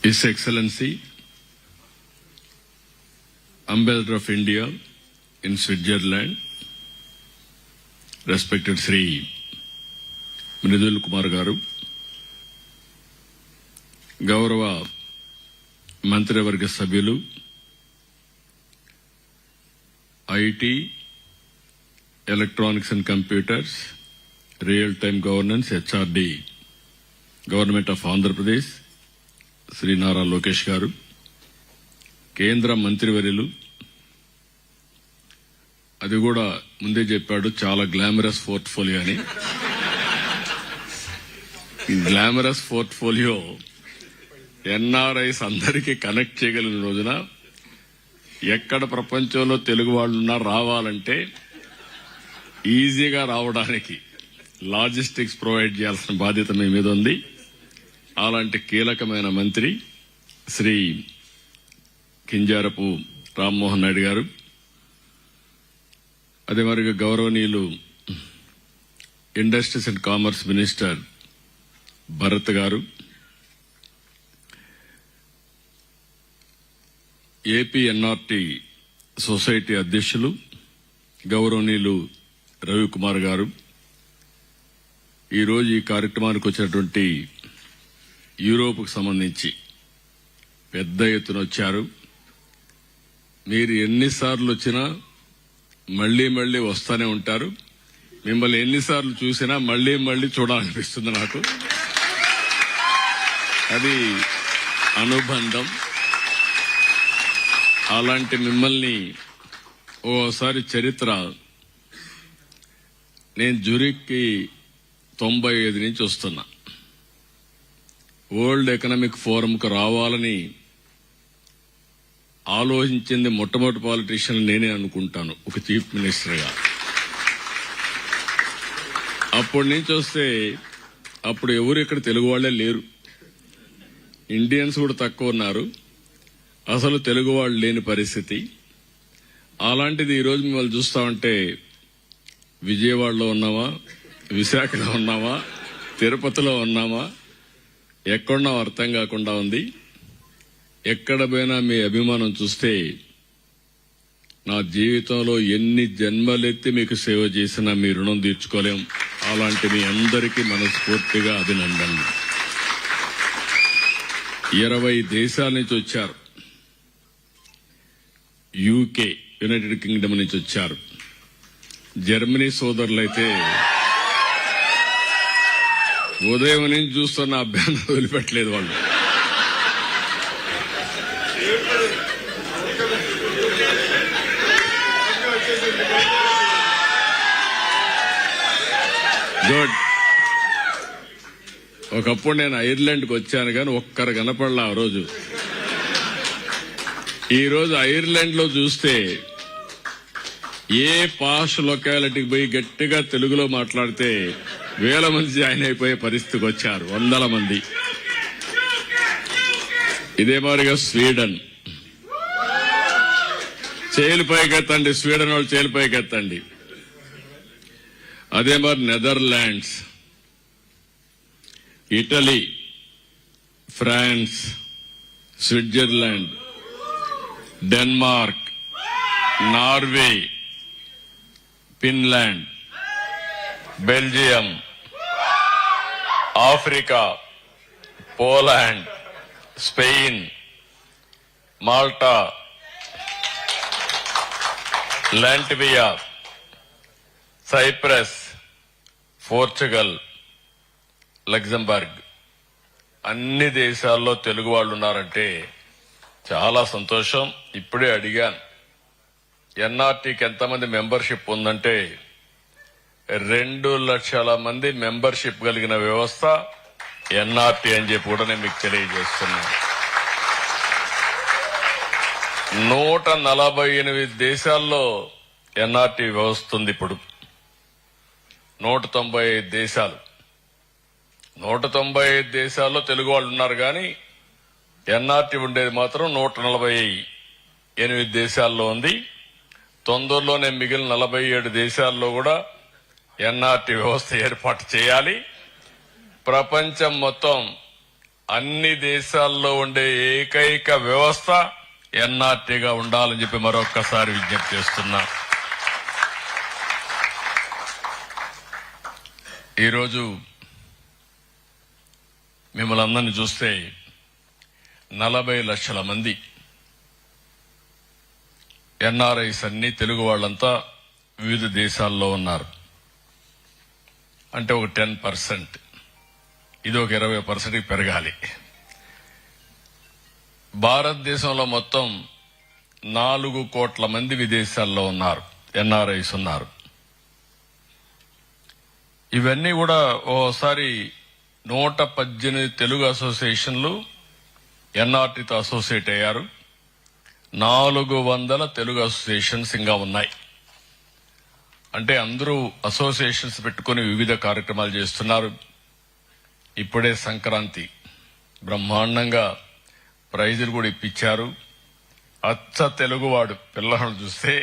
His Excellency, Ambassador of India in Switzerland, respected Sri Mridul Kumar Garu, Gaurava Mantrivarga Sabhyulu, IT, Electronics and Computers, Real-Time Governance, HRD, Government of Andhra Pradesh, Sri Nara Lokesh Garu, కేంద్ర మంత్రివర్యులు, అది కూడా ముందే చెప్పాడు చాలా glamorous portfolio అని. Glamorous portfolio NRIs అందరికీ connect చేయగలిగిన రోజున ఎక్కడ ప్రపంచంలో తెలుగు వాళ్ళు ఉన్నా రావాలంటే ఈజీగా రావడానికి లాజిస్టిక్స్ ప్రొవైడ్ చేయాల్సిన బాధ్యత మీ మీద ఉంది. అలాంటి కీలకమైన మంత్రి శ్రీ కింజారపు రామ్మోహన్ నాయుడు గారు, అదే మరిగా గౌరవనీయులు industries and commerce minister Bharat గారు, ఏపీ ఎన్ఆర్టీ సొసైటీ అధ్యక్షులు గౌరవనీయులు రవికుమార్ గారు, ఈరోజు ఈ కార్యక్రమానికి వచ్చినటువంటి యూరోప్కు సంబంధించి పెద్ద ఎత్తున వచ్చారు. మీరు ఎన్నిసార్లు వచ్చినా మళ్లీ మళ్లీ వస్తూనే ఉంటారు. మిమ్మల్ని ఎన్నిసార్లు చూసినా మళ్లీ మళ్లీ చూడాలనిపిస్తుంది నాకు. అది అనుబంధం. అలాంటి మిమ్మల్ని ఓసారి చరిత్ర, నేను జూరిక్కి 95 నుంచి వస్తున్నా. వరల్డ్ ఎకనామిక్ ఫోరంకు రావాలని ఆలోచించింది మొట్టమొదటి పాలిటీషియన్ నేనే అనుకుంటాను, ఒక చీఫ్ మినిస్టర్గా. అప్పటి నుంచి వస్తే అప్పుడు ఎవరు ఇక్కడ తెలుగు వాళ్లే లేరు, ఇండియన్స్ కూడా తక్కువ ఉన్నారు, అసలు తెలుగు వాళ్ళు లేని పరిస్థితి. అలాంటిది ఈరోజు మిమ్మల్ని చూస్తామంటే విజయవాడలో ఉన్నామా, విశాఖలో ఉన్నామా, తిరుపతిలో ఉన్నామా, ఎక్కడున్నాం అర్థం కాకుండా ఉంది. ఎక్కడ పోయినా మీ అభిమానం చూస్తే నా జీవితంలో ఎన్ని జన్మలెత్తి మీకు సేవ చేసినా మీ రుణం తీర్చుకోలేం. అలాంటి మీ అందరికీ మనస్ఫూర్తిగా అభినందనలు. 20 దేశాల నుంచి వచ్చారు. యూకే, యునైటెడ్ కింగ్డమ్ నుంచి వచ్చారు. జర్మనీ సోదరులైతే ఉదయం నుంచి చూస్తున్న అభ్యాసం వదిలిపెట్టలేదు వాళ్ళు. గుడ్. ఒకప్పుడు నేను ఐర్లాండ్కి వచ్చాను కానీ ఒక్కరు కనపడలా ఆ రోజు. ఈరోజు ఐర్లాండ్ లో చూస్తే ఏ పాష్ లొకాలిటీకి పోయి గట్టిగా తెలుగులో మాట్లాడితే 1000 మంది జాయిన్ అయిపోయే పరిస్థితికి వచ్చారు, 100 మంది. ఇదే మాదిరిగా స్వీడన్, చేలిపైకెత్తండి, స్వీడన్ వాళ్ళు చేలిపైకెత్తండి. అదే మరి Netherlands, Italy, France, Switzerland, Denmark, Norway, Finland, Belgium, Africa, Poland, Spain, Malta, Latvia, Cyprus, Portugal, Luxembourg, అన్ని దేశాల్లో తెలుగు వాళ్ళు ఉన్నారంటే చాలా సంతోషం. ఇప్పుడే అడిగాను, ఎన్ఆర్టీకి ఎంతమంది మెంబర్షిప్ ఉందంటే 2 లక్షల మంది మెంబర్షిప్ కలిగిన వ్యవస్థ ఎన్ఆర్టీ అని చెప్పి కూడా నేను మీకు తెలియజేస్తున్నాను. 148 దేశాల్లో ఎన్ఆర్టీ వ్యవస్థ ఉంది. ఇప్పుడు 195 దేశాలు, 195 దేశాల్లో తెలుగు వాళ్ళు ఉన్నారు కానీ ఎన్ఆర్టీ ఉండేది మాత్రం 148 దేశాల్లో ఉంది. తొందరలోనే మిగిలిన 47 దేశాల్లో కూడా ఎన్ఆర్టీ వ్యవస్థ ఏర్పాటు చేయాలి. ప్రపంచం మొత్తం అన్ని దేశాల్లో ఉండే ఏకైక వ్యవస్థ ఎన్ఆర్టీగా ఉండాలని చెప్పి మరొక్కసారి విజ్ఞప్తి చేస్తున్నా. ఈరోజు మిమ్మల్ని అందరినీ చూస్తే 40 లక్షల మంది ఎన్ఆర్ఐస్ అన్ని తెలుగు వాళ్ళంతా వివిధ దేశాల్లో ఉన్నారు. అంటే ఒక 10%, ఇది ఒక 20% పెరగాలి. భారతదేశంలో మొత్తం 4 కోట్ల మంది విదేశాల్లో ఉన్నారు, ఎన్ఆర్ఐస్ ఉన్నారు. ఇవన్నీ కూడా ఓసారి 118 తెలుగు అసోసియేషన్లు ఎన్ఆర్టీతో అసోసియేట్ అయ్యారు. 400 తెలుగు అసోసియేషన్స్ ఇంకా ఉన్నాయి. అంటే అందరూ అసోసియేషన్స్ పెట్టుకుని వివిధ కార్యక్రమాలు చేస్తున్నారు. ఇప్పుడే సంక్రాంతి బ్రహ్మాండంగా ప్రైజులు కూడా ఇప్పించారు. అచ్చ తెలుగువాడు పిల్లలను చూస్తే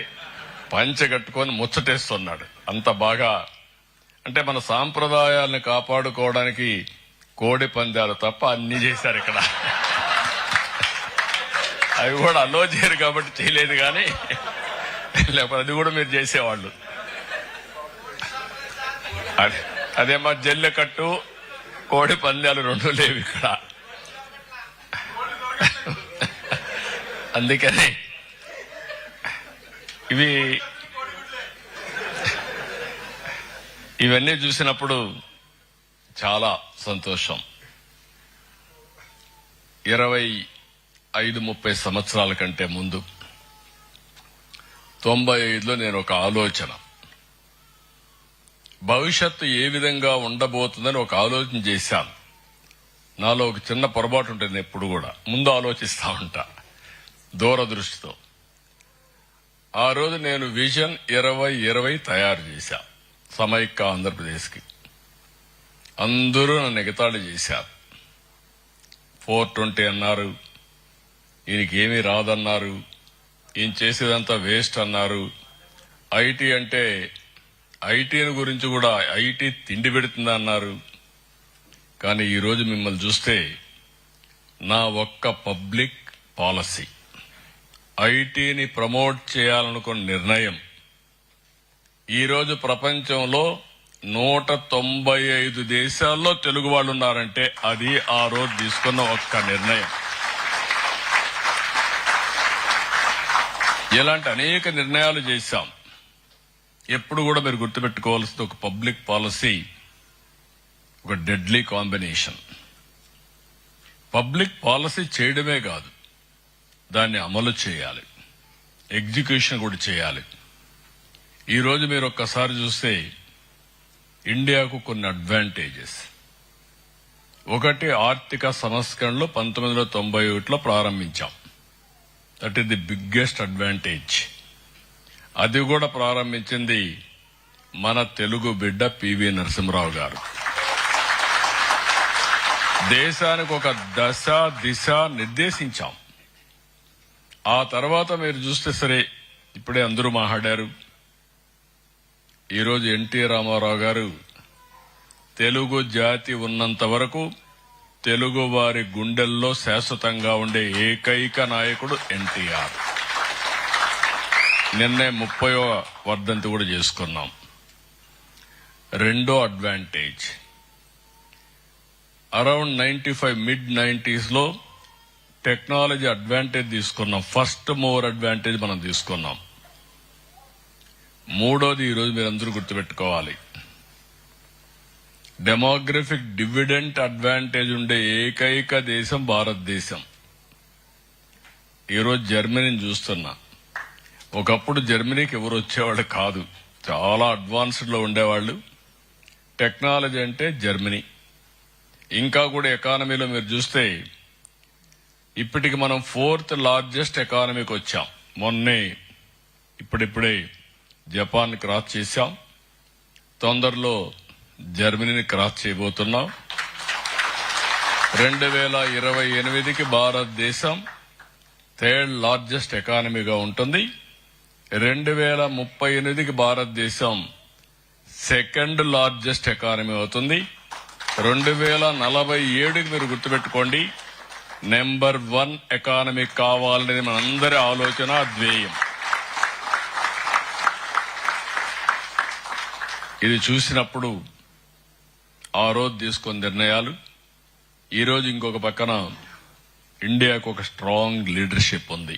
పంచె కట్టుకొని ముచ్చటేస్తున్నాడు. అంత బాగా, అంటే మన సాంప్రదాయాలను కాపాడుకోవడానికి కోడి పందాలు తప్ప అన్ని చేశారు ఇక్కడ. అవి కూడా అలో చేయరు కాబట్టి చేయలేదు, కానీ లేకపోతే అది కూడా మీరు చేసేవాళ్ళు. అదే మా జల్లెకట్టు కోడి పందాలు 2 లేవు ఇక్కడ. అందుకని ఇవన్నీ చూసినప్పుడు చాలా సంతోషం. 25-30 సంవత్సరాల కంటే ముందు 95లో నేను ఒక ఆలోచన, భవిష్యత్తు ఏ విధంగా ఉండబోతుందని ఒక ఆలోచన చేశాను. నాలో ఒక చిన్న పొరపాటు ఉంటుంది, ఎప్పుడు కూడా ముందు ఆలోచిస్తా ఉంటా దూరదృష్టితో. ఆ రోజు నేను విజన్ 2020 తయారు చేశా సమైక్య ఆంధ్రప్రదేశ్కి. అందరూ నన్ను ఎగతాళి చేశారు. 420 అన్నారు, ఈయనకి ఏమీ రాదన్నారు, ఈయన చేసేదంతా వేస్ట్ అన్నారు. ఐటీ అంటే ఐటీని గురించి కూడా ఐటీ తిండి పెడుతుంది అన్నారు. కానీ ఈరోజు మిమ్మల్ని చూస్తే నా ఒక్క పబ్లిక్ పాలసీ, ఐటీని ప్రమోట్ చేయాలనుకున్న నిర్ణయం ఈరోజు ప్రపంచంలో 195 దేశాల్లో తెలుగు వాళ్ళు ఉన్నారంటే అది ఆ రోజు తీసుకున్న ఒక్క నిర్ణయం. ఇలాంటి అనేక నిర్ణయాలు చేశాం. ఎప్పుడు కూడా మీరు గుర్తుపెట్టుకోవాల్సింది, ఒక పబ్లిక్ పాలసీ ఒక డెడ్లీ కాంబినేషన్. పబ్లిక్ పాలసీ చేయడమే కాదు, దాన్ని అమలు చేయాలి, ఎగ్జిక్యూషన్ కూడా చేయాలి. ఈరోజు మీరు ఒక్కసారి చూస్తే ఇండియాకు కొన్ని అడ్వాంటేజెస్. ఒకటి, ఆర్థిక సంస్కరణలు 1991లో ప్రారంభించాం. That is the biggest advantage. అది కూడా ప్రారంభించింది మన తెలుగు బిడ్డ పివి నరసింహరావు గారు. దేశానికి ఒక దశ దిశ నిర్దేశించాం. ఆ తర్వాత మీరు చూస్తే సరే, ఇప్పుడే అందరూ మాట్లాడారు. ఈరోజు ఎన్టీ రామారావు గారు తెలుగు జాతి ఉన్నంత వరకు తెలుగు వారి గుండెల్లో శాశ్వతంగా ఉండే ఏకైక నాయకుడు ఎన్టీఆర్. నిన్నే 30వ వర్ధంతి కూడా చేసుకున్నాం. రెండో అడ్వాంటేజ్, అరౌండ్ 95 mid-90s లో టెక్నాలజీ అడ్వాంటేజ్ తీసుకున్నాం. ఫస్ట్ మూవర్ అడ్వాంటేజ్ మనం తీసుకున్నాం. మూడోది, ఈరోజు మీరందరూ గుర్తుపెట్టుకోవాలి, డెమోగ్రఫిక్ డివిడెంట్ అడ్వాంటేజ్ ఉండే ఏకైక దేశం భారతదేశం. ఈరోజు జర్మనీని చూస్తున్నా. ఒకప్పుడు జర్మనీకి ఎవరు వచ్చేవాళ్ళు కాదు, చాలా అడ్వాన్స్డ్ లో ఉండేవాళ్ళు. టెక్నాలజీ అంటే జర్మనీ. ఇంకా కూడా ఎకానమీలో మీరు చూస్తే ఇప్పటికి మనం 4th లార్జెస్ట్ ఎకానమీకి వచ్చాం. మొన్నే ఇప్పుడిప్పుడే జపాన్ క్రాస్ చేశాం. తొందరలో జర్మనీని క్రాస్ చేయబోతున్నాం. 2028కి భారతదేశం 3rd లార్జెస్ట్ ఎకానమీగా ఉంటుంది. 2038కి భారతదేశం 2nd లార్జెస్ట్ ఎకానమీ అవుతుంది. 2047కి మీరు గుర్తుపెట్టుకోండి, నెంబర్ 1 ఎకానమీ కావాలనేది మనందరి ఆలోచన, ధ్యేయం. ఇది చూసినప్పుడు ఆ రోజు తీసుకున్న నిర్ణయాలు, ఈ రోజు ఇంకొక పక్కన ఇండియాకు ఒక స్ట్రాంగ్ లీడర్షిప్ ఉంది.